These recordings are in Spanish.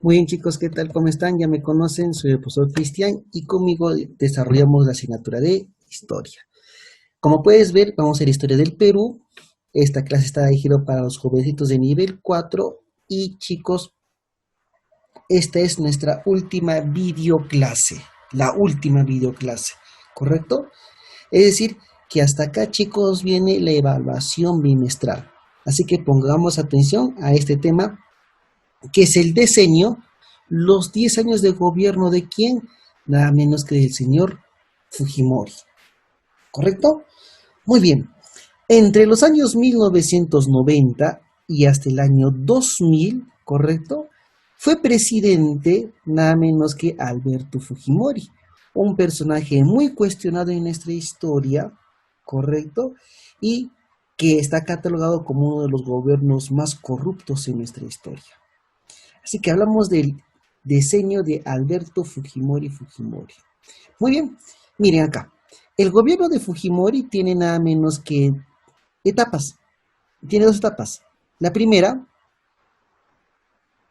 Muy bien chicos, ¿qué tal? ¿Cómo están? Ya me conocen, soy el profesor Cristian y conmigo desarrollamos la asignatura de Historia. Como puedes ver, vamos a ver Historia del Perú. Esta clase está dirigida para los jovencitos de nivel 4 y chicos, esta es nuestra última videoclase, la última videoclase, ¿correcto? Es decir, que hasta acá chicos viene la evaluación bimestral. Así que pongamos atención a este tema que es el decenio, los 10 años de gobierno de quién, nada menos que del señor Fujimori. ¿Correcto? Muy bien. Entre los años 1990 y hasta el año 2000, ¿correcto? Fue presidente nada menos que Alberto Fujimori, un personaje muy cuestionado en nuestra historia, ¿correcto? Y que está catalogado como uno de los gobiernos más corruptos en nuestra historia. Así que hablamos del diseño de Alberto Fujimori Fujimori. Muy bien, miren acá. El gobierno de Fujimori tiene nada menos que etapas. Tiene dos etapas. La primera,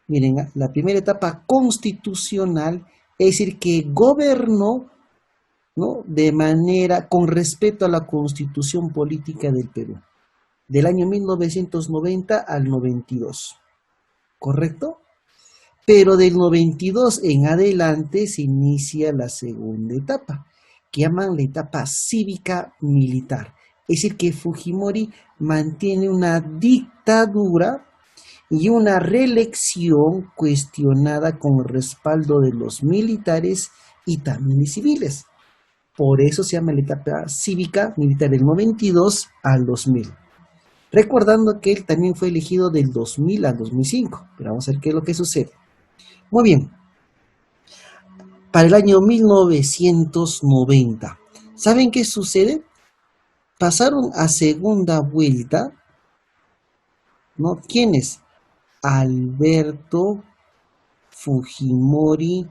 miren, la primera etapa constitucional, es decir, que gobernó, ¿no?, de manera, con respeto a la constitución política del Perú, del año 1990 al 92. ¿Correcto? Pero del 92 en adelante se inicia la segunda etapa, que llaman la etapa cívica militar. Es decir, que Fujimori mantiene una dictadura y una reelección cuestionada con el respaldo de los militares y también de civiles. Por eso se llama la etapa cívica militar del 92 al 2000. Recordando que él también fue elegido del 2000 al 2005. Pero vamos a ver qué es lo que sucede. Muy bien, para el año 1990, ¿saben qué sucede? Pasaron a segunda vuelta, ¿no? ¿Quiénes? Alberto Fujimori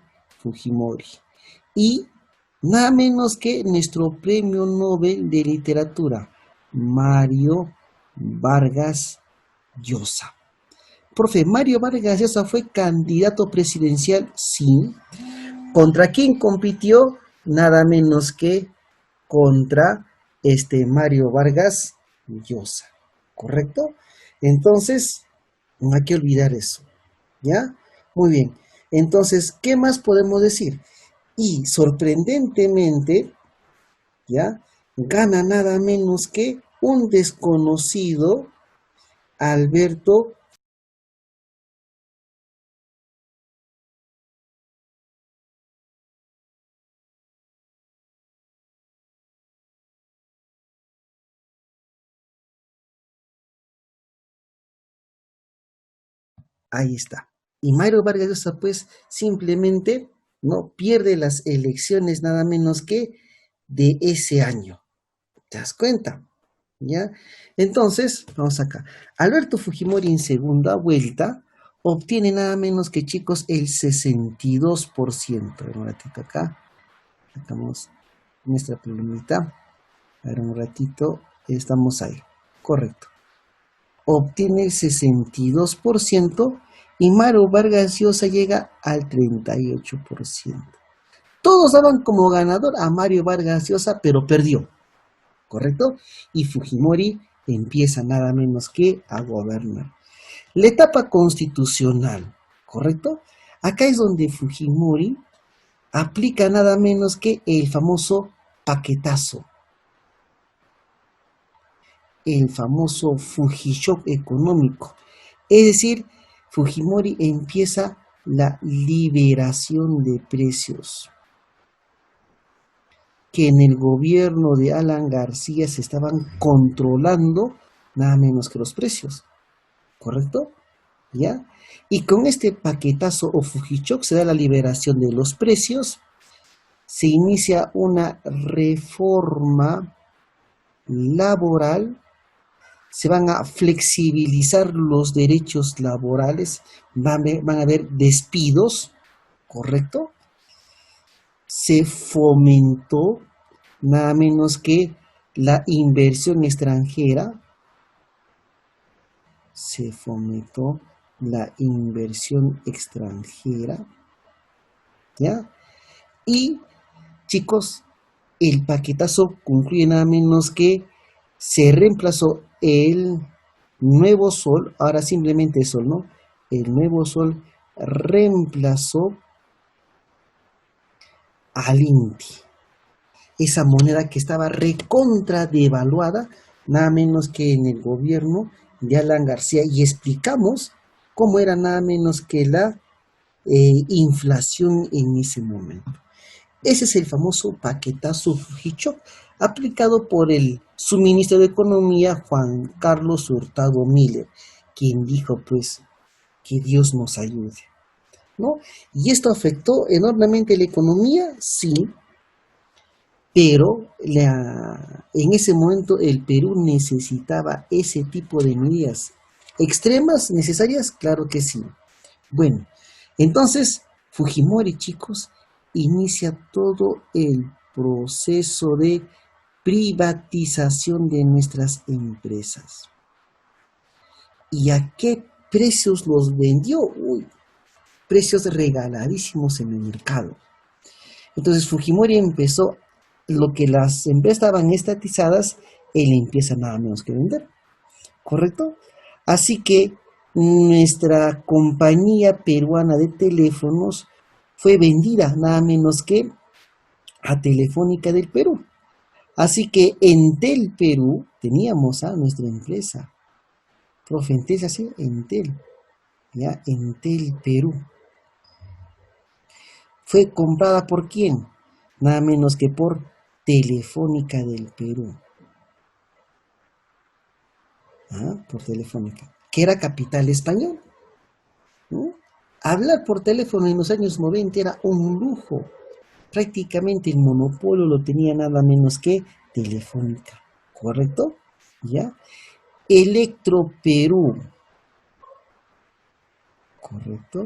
y nada menos que nuestro premio Nobel de Literatura, Mario Vargas Llosa. Profe, Mario Vargas Llosa fue candidato presidencial, sí. ¿Contra quién compitió? Nada menos que contra Mario Vargas Llosa, ¿correcto? Entonces, no hay que olvidar eso, ¿ya? Muy bien. Entonces, ¿qué más podemos decir? Y sorprendentemente, ¿ya? Gana nada menos que un desconocido Alberto. Ahí está. Y Mario Vargas Llosa, pues, simplemente no pierde las elecciones nada menos que de ese año. ¿Te das cuenta? ¿Ya? Entonces, vamos acá. Alberto Fujimori en segunda vuelta obtiene nada menos que, chicos, el 62%. A ver un ratito acá. Sacamos nuestra plumita. A ver un ratito. Estamos ahí. Correcto. Obtiene el 62% y Mario Vargas Llosa llega al 38%. Todos daban como ganador a Mario Vargas Llosa, pero perdió, ¿correcto? Y Fujimori empieza nada menos que a gobernar. La etapa constitucional, ¿correcto? Acá es donde Fujimori aplica nada menos que el famoso paquetazo, el famoso Fujishock económico. Es decir, Fujimori empieza la liberación de precios, que en el gobierno de Alan García se estaban controlando nada menos que los precios, ¿correcto? ¿Ya? Y con este paquetazo o Fujishock se da la liberación de los precios, se inicia una reforma laboral, se van a flexibilizar los derechos laborales, van a haber despidos, ¿correcto? Se fomentó nada menos que la inversión extranjera, se fomentó la inversión extranjera, ¿ya? Y, chicos, el paquetazo concluye nada menos que se reemplazó el nuevo sol, ahora simplemente sol, ¿no? El nuevo sol reemplazó al INTI, esa moneda que estaba recontra devaluada, nada menos que en el gobierno de Alan García, y explicamos cómo era nada menos que la inflación en ese momento. Ese es el famoso paquetazo Fujitsu, aplicado por el suministro de Economía Juan Carlos Hurtado Miller, quien dijo pues que Dios nos ayude, ¿no? Y esto afectó enormemente la economía, sí, pero en ese momento el Perú necesitaba ese tipo de medidas extremas, necesarias, claro que sí. Bueno, entonces Fujimori, chicos, inicia todo el proceso de privatización de nuestras empresas. ¿Y a qué precios los vendió? Uy, precios regaladísimos en el mercado. Entonces Fujimori empezó, lo que las empresas estaban estatizadas, él empieza nada menos que vender, ¿correcto? Así que nuestra compañía peruana de teléfonos fue vendida nada menos que a Telefónica del Perú. Así que Entel Perú teníamos a nuestra empresa. Profe, Entel, así, Entel, ya, Entel Perú. Fue comprada por quién? Nada menos que por Telefónica del Perú. Por Telefónica, que era capital español, ¿no? Hablar por teléfono en los años 90 era un lujo. Prácticamente el monopolio lo tenía nada menos que Telefónica, ¿correcto? ¿Ya? Electro Perú, ¿correcto?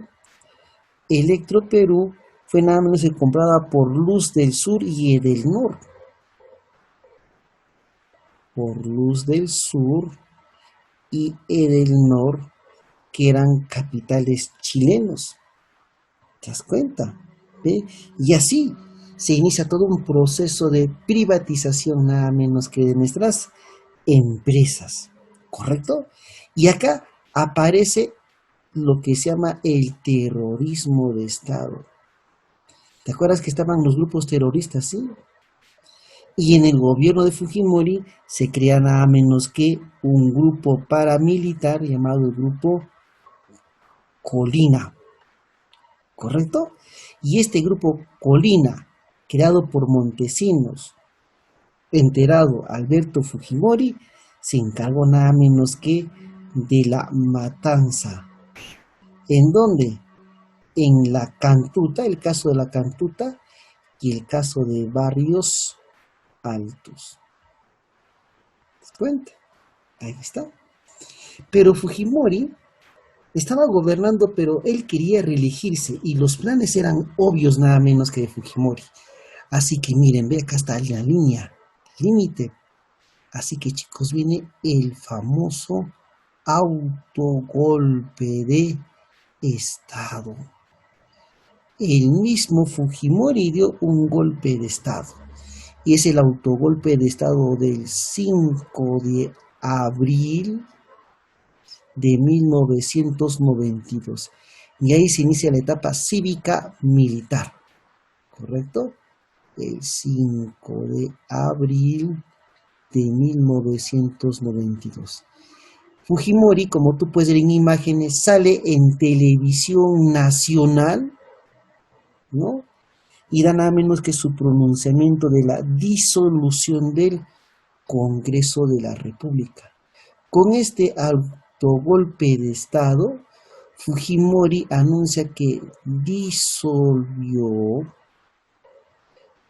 Electro Perú fue nada menos que comprada por Luz del Sur y Edelnor. Por Luz del Sur y Edelnor, que eran capitales chilenos. ¿Te das cuenta? ¿Ve? Y así se inicia todo un proceso de privatización nada menos que de nuestras empresas, ¿correcto? Y acá aparece lo que se llama el terrorismo de Estado. ¿Te acuerdas que estaban los grupos terroristas, sí? Y en el gobierno de Fujimori se crea nada menos que un grupo paramilitar llamado el Grupo Colina, ¿correcto? Y este grupo Colina, creado por Montesinos, enterado Alberto Fujimori, se encargó nada menos que de la matanza. ¿En dónde? En la Cantuta, el caso de la Cantuta y el caso de Barrios Altos. ¿Te das cuenta? Ahí está. Pero Fujimori estaba gobernando, pero él quería reelegirse y los planes eran obvios nada menos que de Fujimori. Así que miren, ve, acá está la línea, límite. Así que chicos, viene el famoso autogolpe de Estado. El mismo Fujimori dio un golpe de Estado. Y es el autogolpe de Estado del 5 de abril de 1992. Y ahí se inicia la etapa cívica militar, ¿correcto? El 5 de abril de 1992. Fujimori, como tú puedes ver en imágenes, sale en televisión nacional, ¿no? Y da nada menos que su pronunciamiento de la disolución del Congreso de la República. Con este autogolpe de Estado, Fujimori anuncia que disolvió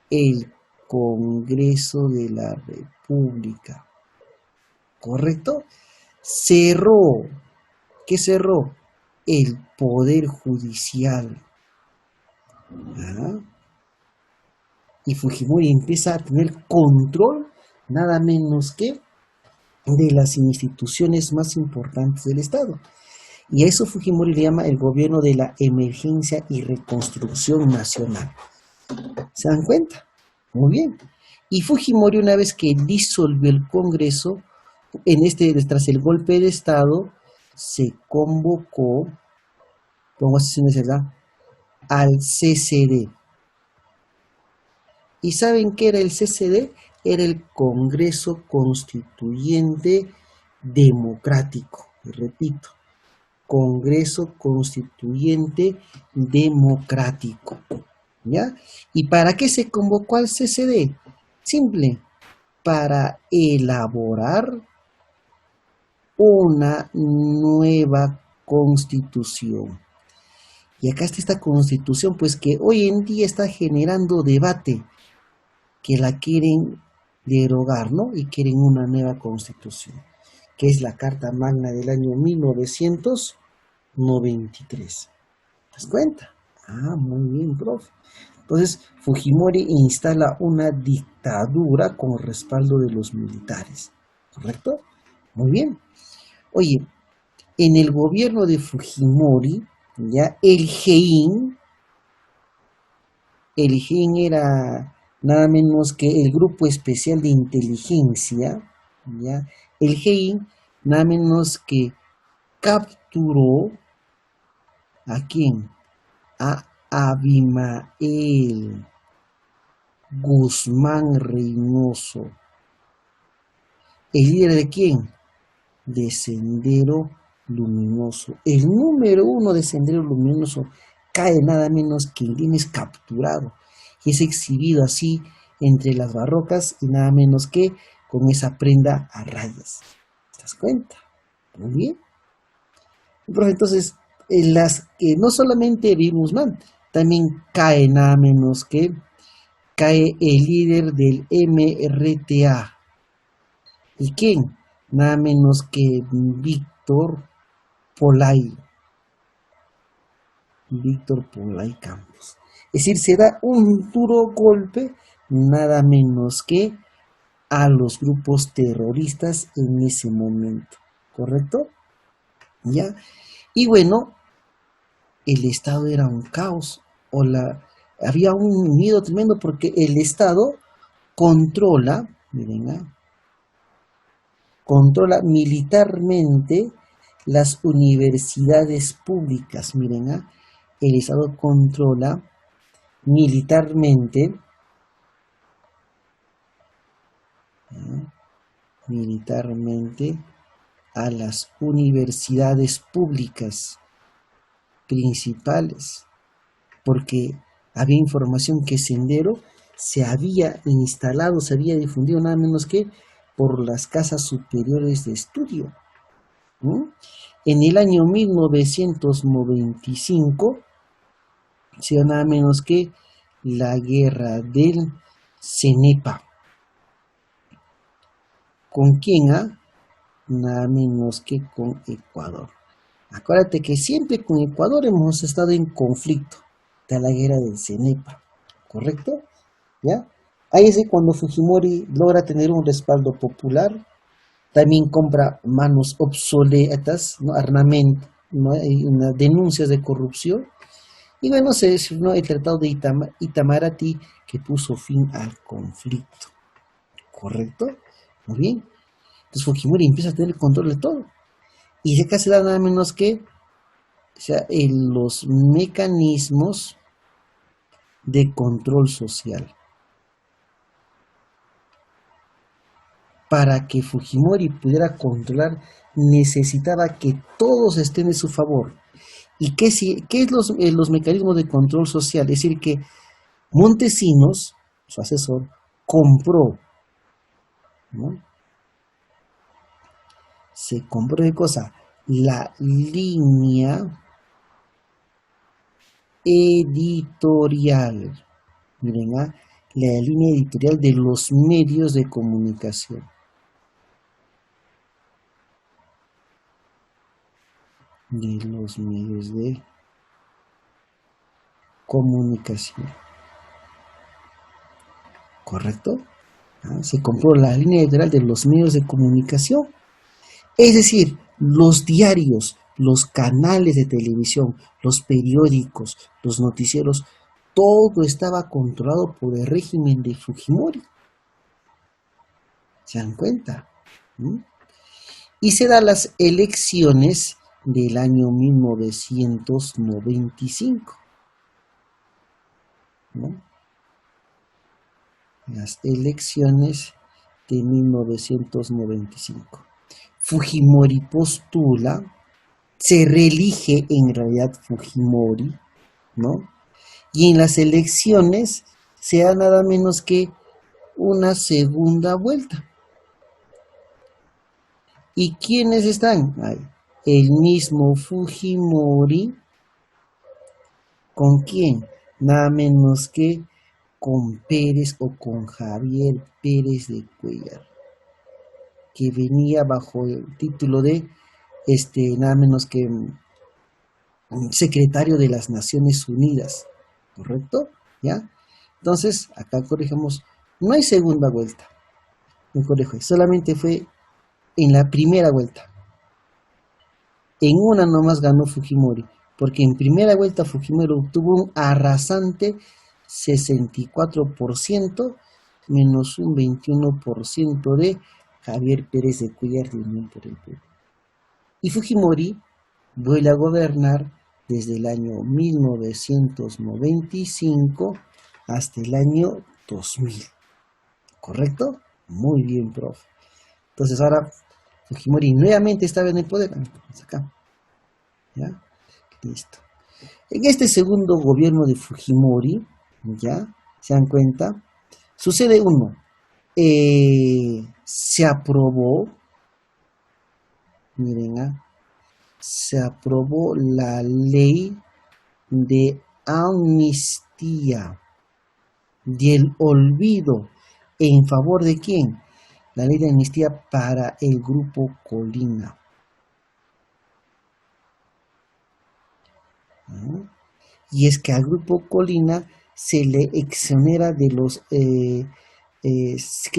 el Congreso de la República, ¿correcto? Cerró, ¿qué cerró? El Poder Judicial. Y Fujimori empieza a tener control nada menos que de las instituciones más importantes del Estado. Y a eso Fujimori le llama el gobierno de la emergencia y reconstrucción nacional. ¿Se dan cuenta? Muy bien. Y Fujimori, una vez que disolvió el Congreso, tras el golpe de Estado, se convocó, pongo sesiones, ¿verdad?, al CCD. ¿Y saben qué era el CCD? Era el Congreso Constituyente Democrático. Y repito, Congreso Constituyente Democrático. ¿Ya? ¿Y para qué se convocó al CCD? Simple, para elaborar una nueva constitución. Y acá está esta constitución, pues que hoy en día está generando debate, que la quieren derogar, ¿no? Y quieren una nueva constitución, que es la Carta Magna del año 1993. ¿Te das cuenta? Ah, muy bien, profe. Entonces, Fujimori instala una dictadura con respaldo de los militares, ¿correcto? Muy bien. Oye, en el gobierno de Fujimori, ya el GEIN era nada menos que el Grupo Especial de Inteligencia, ya, el GEIN nada menos que capturó ¿a quién? A Abimael Guzmán Reynoso. ¿El líder de quién? De Sendero Luminoso. El número 1 de Sendero Luminoso cae nada menos que en es capturado y es exhibido así entre las barrocas y nada menos que con esa prenda a rayas. ¿Te das cuenta? Muy bien. Entonces, no solamente Guzmán, también cae nada menos que cae el líder del MRTA. ¿Y quién? Nada menos que Víctor Polay Campos. Es decir, se da un duro golpe nada menos que a los grupos terroristas en ese momento, ¿correcto? ¿Ya? Y bueno, el Estado era un caos, había un miedo tremendo porque el Estado controla, miren, controla militarmente las universidades públicas, miren, el Estado controla militarmente a las universidades públicas principales, porque había información que Sendero se había instalado, se había difundido nada menos que por las casas superiores de estudio. En el año 1995 se dio nada menos que la guerra del Cenepa. ¿Con quién? Nada menos que con Ecuador. Acuérdate que siempre con Ecuador hemos estado en conflicto de la guerra del Cenepa, ¿correcto? ¿Ya? Ahí es cuando Fujimori logra tener un respaldo popular, también compra manos obsoletas, ¿no? Armamento, ¿no? Hay unas denuncias de corrupción, y bueno, se firmó el Tratado de Itamaraty que puso fin al conflicto, ¿correcto? Muy bien. Entonces Fujimori empieza a tener el control de todo. Y acá se da nada menos que en los mecanismos de control social. Para que Fujimori pudiera controlar, necesitaba que todos estén de su favor. ¿Y qué es los mecanismos de control social? Es decir, que Montesinos, su asesor, compró, ¿no? Se compró ¿qué cosa? La línea editorial. Miren, la línea editorial de los medios de comunicación. De los medios de comunicación. ¿Correcto? Se compró la línea editorial de los medios de comunicación. Es decir, los diarios, los canales de televisión, los periódicos, los noticieros, todo estaba controlado por el régimen de Fujimori. ¿Se dan cuenta? ¿Mm? Y se dan las elecciones del año 1995. ¿No? Las elecciones de 1995. Fujimori postula, se reelige en realidad Fujimori, ¿no? Y en las elecciones se da nada menos que una segunda vuelta. ¿Y quiénes están? El mismo Fujimori, ¿con quién? Nada menos que con Pérez o con Javier Pérez de Cuellar, que venía bajo el título de nada menos que secretario de las Naciones Unidas, ¿correcto? ¿Ya? Entonces, acá corregimos, no hay segunda vuelta, me corrijo, solamente fue en la primera vuelta. En una nomás ganó Fujimori, porque en primera vuelta Fujimori obtuvo un arrasante 64% menos un 21% de Javier Pérez de Cuellar de Unión por el Perú. Y Fujimori vuelve a gobernar desde el año 1995 hasta el año 2000. ¿Correcto? Muy bien, profe. Entonces ahora Fujimori nuevamente estaba en el poder. Acá. ¿Ya? Listo. En este segundo gobierno de Fujimori, ¿ya? ¿Se dan cuenta? Sucede uno. Se aprobó, miren, se aprobó la ley de amnistía, del olvido, ¿en favor de quién? La ley de amnistía para el grupo Colina. ¿No? Y es que al grupo Colina se le exonera de los que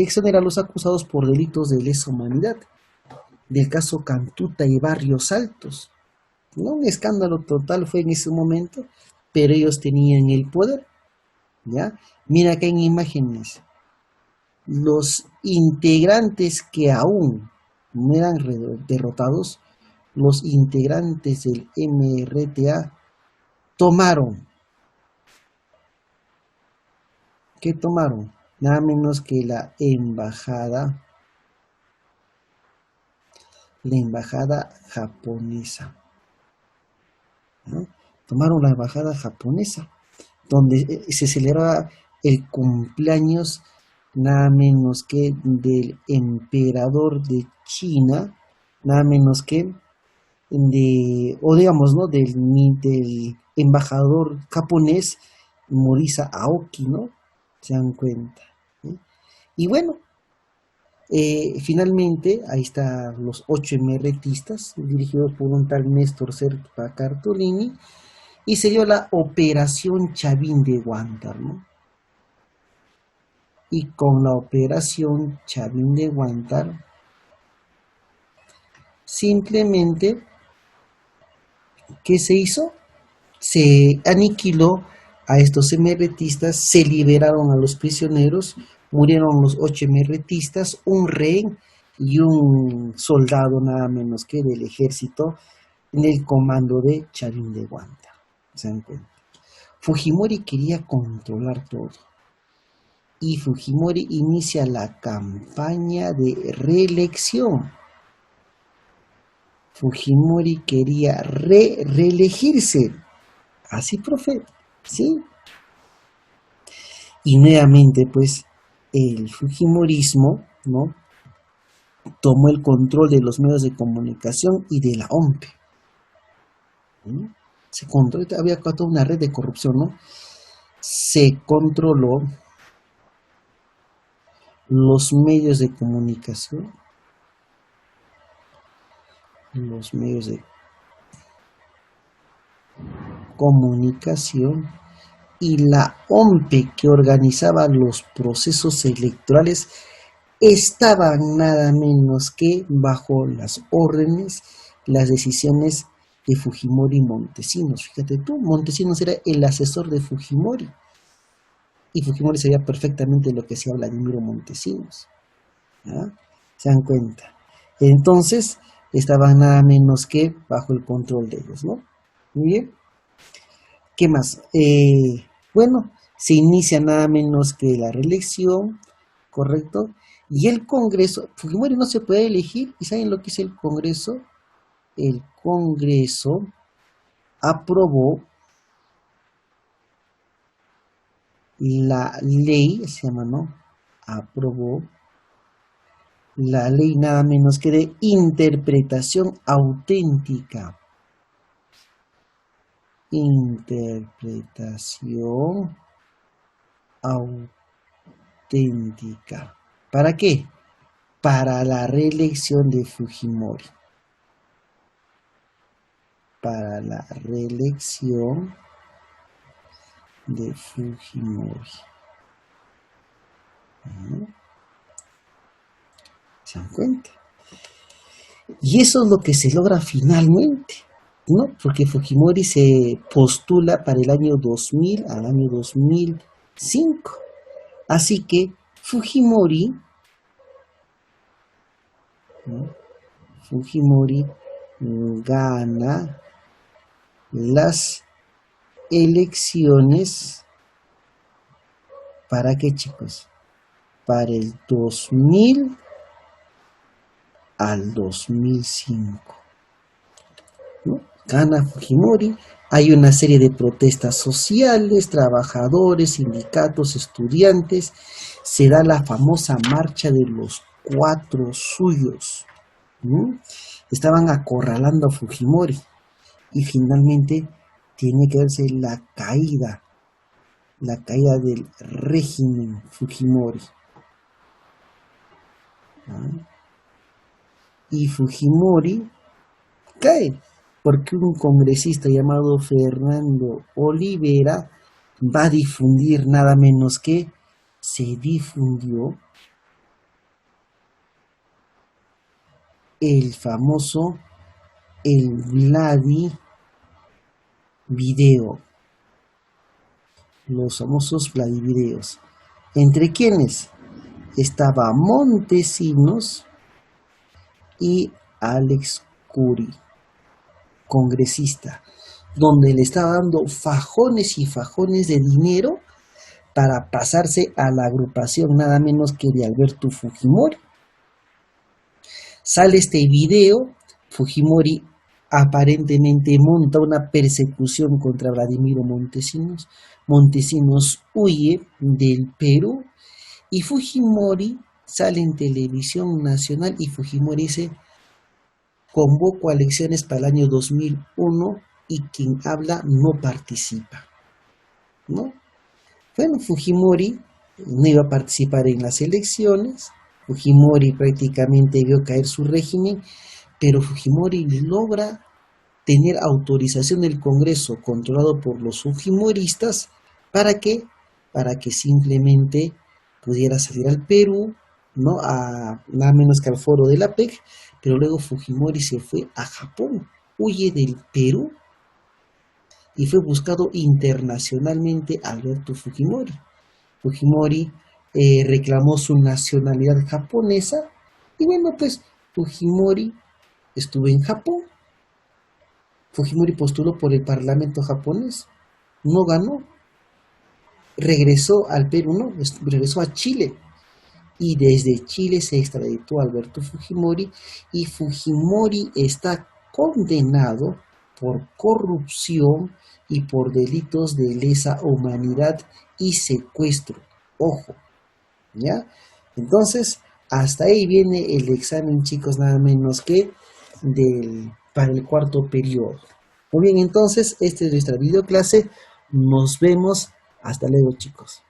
exonera a los acusados por delitos de lesa humanidad, del caso Cantuta y Barrios Altos. ¿No? Un escándalo total fue en ese momento, pero ellos tenían el poder. ¿Ya? Mira acá en imágenes, los integrantes que aún no eran derrotados, los integrantes del MRTA tomaron. ¿Qué tomaron? Nada menos que la embajada japonesa. ¿No? Tomaron la embajada japonesa, donde se celebraba el cumpleaños nada menos que del emperador de China, nada menos que o digamos, ¿no? Del embajador japonés Morisa Aoki, ¿no? Se dan cuenta. ¿Sí? Y bueno, finalmente, ahí están los 8 MRTistas, dirigidos por un tal Néstor Serpa Cartolini, y se dio la Operación Chavín de Huántar, ¿no? Y con la Operación Chavín de Huántar, simplemente, ¿qué se hizo? Se aniquiló a estos MRTistas, se liberaron a los prisioneros, murieron los 8 MRTistas, un rehén y un soldado nada menos que del ejército en el comando de Chavín de Huántar. ¿Se dan cuenta? Fujimori quería controlar todo. Y Fujimori inicia la campaña de reelección. Fujimori quería reelegirse. Así, profe, ¿sí? Y nuevamente, pues, el Fujimorismo, ¿no? Tomó el control de los medios de comunicación y de la OMP. ¿Sí? Se controló, había toda una red de corrupción, ¿no? Se controló los medios de comunicación, y la OMP que organizaba los procesos electorales estaban nada menos que bajo las órdenes, las decisiones de Fujimori y Montesinos. Fíjate tú, Montesinos era el asesor de Fujimori. Y Fujimori sabía perfectamente lo que hacía Vladimiro Montesinos. ¿Ya? ¿Se dan cuenta? Entonces, estaban nada menos que bajo el control de ellos, ¿no? Muy bien. ¿Qué más? Bueno, se inicia nada menos que la reelección, ¿correcto? Y el Congreso, Fujimori no se puede elegir, ¿y saben lo que hizo el Congreso? El Congreso aprobó la ley, se llama, ¿no? Aprobó la ley nada menos que de interpretación auténtica. Interpretación auténtica. ¿Para qué? Para la reelección de Fujimori. Para la reelección de Fujimori. ¿Se dan cuenta? Y eso es lo que se logra finalmente, ¿no? Porque Fujimori se postula para el año 2000 al año 2005. Así que Fujimori, ¿no? Fujimori gana las elecciones. ¿Para qué, chicos? Para el 2000 al 2005. ¿No? Gana Fujimori. Hay una serie de protestas sociales, trabajadores, sindicatos, estudiantes. Se da la famosa marcha de los 4 suyos. ¿No? Estaban acorralando a Fujimori. Y finalmente tiene que verse la caída del régimen Fujimori. ¿Ah? Y Fujimori cae porque un congresista llamado Fernando Olivera va a difundir nada menos que se difundió el famoso Vladi video, los famosos Vladi videos. ¿Entre quiénes? Estaba Montesinos y Alex Curi, congresista, donde le estaba dando fajones y fajones de dinero para pasarse a la agrupación nada menos que de Alberto Fujimori. Sale este video, Fujimori aparentemente monta una persecución contra Vladimiro Montesinos. Montesinos huye del Perú y Fujimori sale en televisión nacional y Fujimori dice: convoco a elecciones para el año 2001 y quien habla no participa, ¿no? Bueno, Fujimori no iba a participar en las elecciones. Fujimori prácticamente vio caer su régimen, pero Fujimori logra tener autorización del Congreso controlado por los fujimoristas. ¿Para qué? Para que simplemente pudiera salir al Perú, ¿no? A nada menos que al foro de la PEC, pero luego Fujimori se fue a Japón, huye del Perú y fue buscado internacionalmente Alberto Fujimori. Fujimori reclamó su nacionalidad japonesa y bueno, pues Fujimori estuvo en Japón. Fujimori postuló por el parlamento japonés, no ganó, regresó al Perú, no, regresó a Chile y desde Chile se extraditó a Alberto Fujimori y Fujimori está condenado por corrupción y por delitos de lesa humanidad y secuestro. Ojo, ¿ya? Entonces, hasta ahí viene el examen, chicos, nada menos que para el cuarto periodo. Muy bien, entonces, esta es nuestra videoclase. Nos vemos. Hasta luego, chicos.